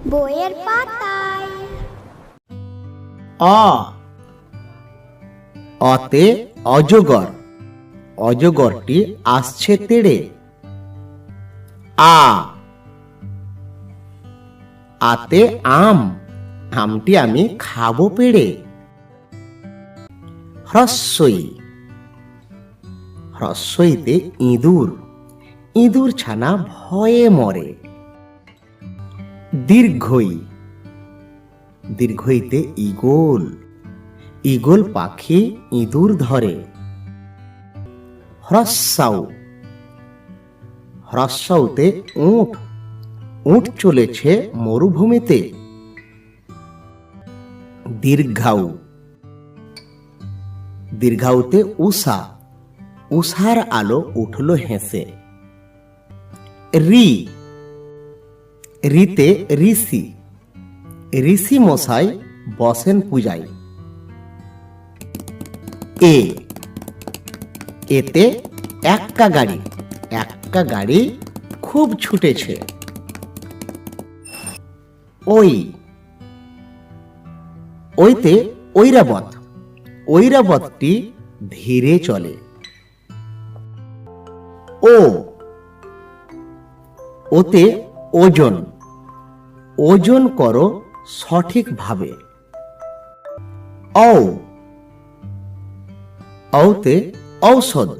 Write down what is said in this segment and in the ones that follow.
বইয়ের পাতায়। অ, অতে অজগর, অজগরটি আসছে তেড়ে। আ, আতে আম, আমটি আমি খাবো পেড়ে। হ্রস্বই, হ্রস্বইতে ইঁদুর, ইঁদুর ছানা ভয়ে মরে। দীর্ঘই, দীর্ঘইতে ঈগল, ঈগল পাখি ইঁদুর ধরে। হ্রস্বাউ, হ্রস্বাউতে উট, উট চলেছে মরুভূমিতে। দীর্ঘাউ, দীর্ঘাউতে উষা, উষার আলো উঠল হেসে। রি, রিতে ঋষি, ঋষি মশাই বসেন পূজায়। এ, এতে এক্কা গাড়ি, এক্কা গাড়ি খুব ছুটেছে। ওই, ওইতে ঐরাবত, ঐরাবতটি ধীরে চলে। ও, ওতে ওজন, ওজন করো সঠিকভাবে। ঔ, ঔতে ঔষধ,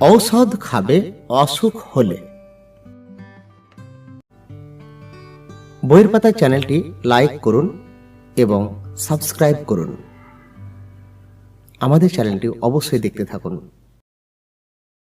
ঔষধ খাবে অসুখ হলে। বইয়ের পাতা চ্যানেলটি লাইক করুন এবং সাবস্ক্রাইব করুন। আমাদের চ্যানেলটি অবশ্যই দেখতে থাকুন।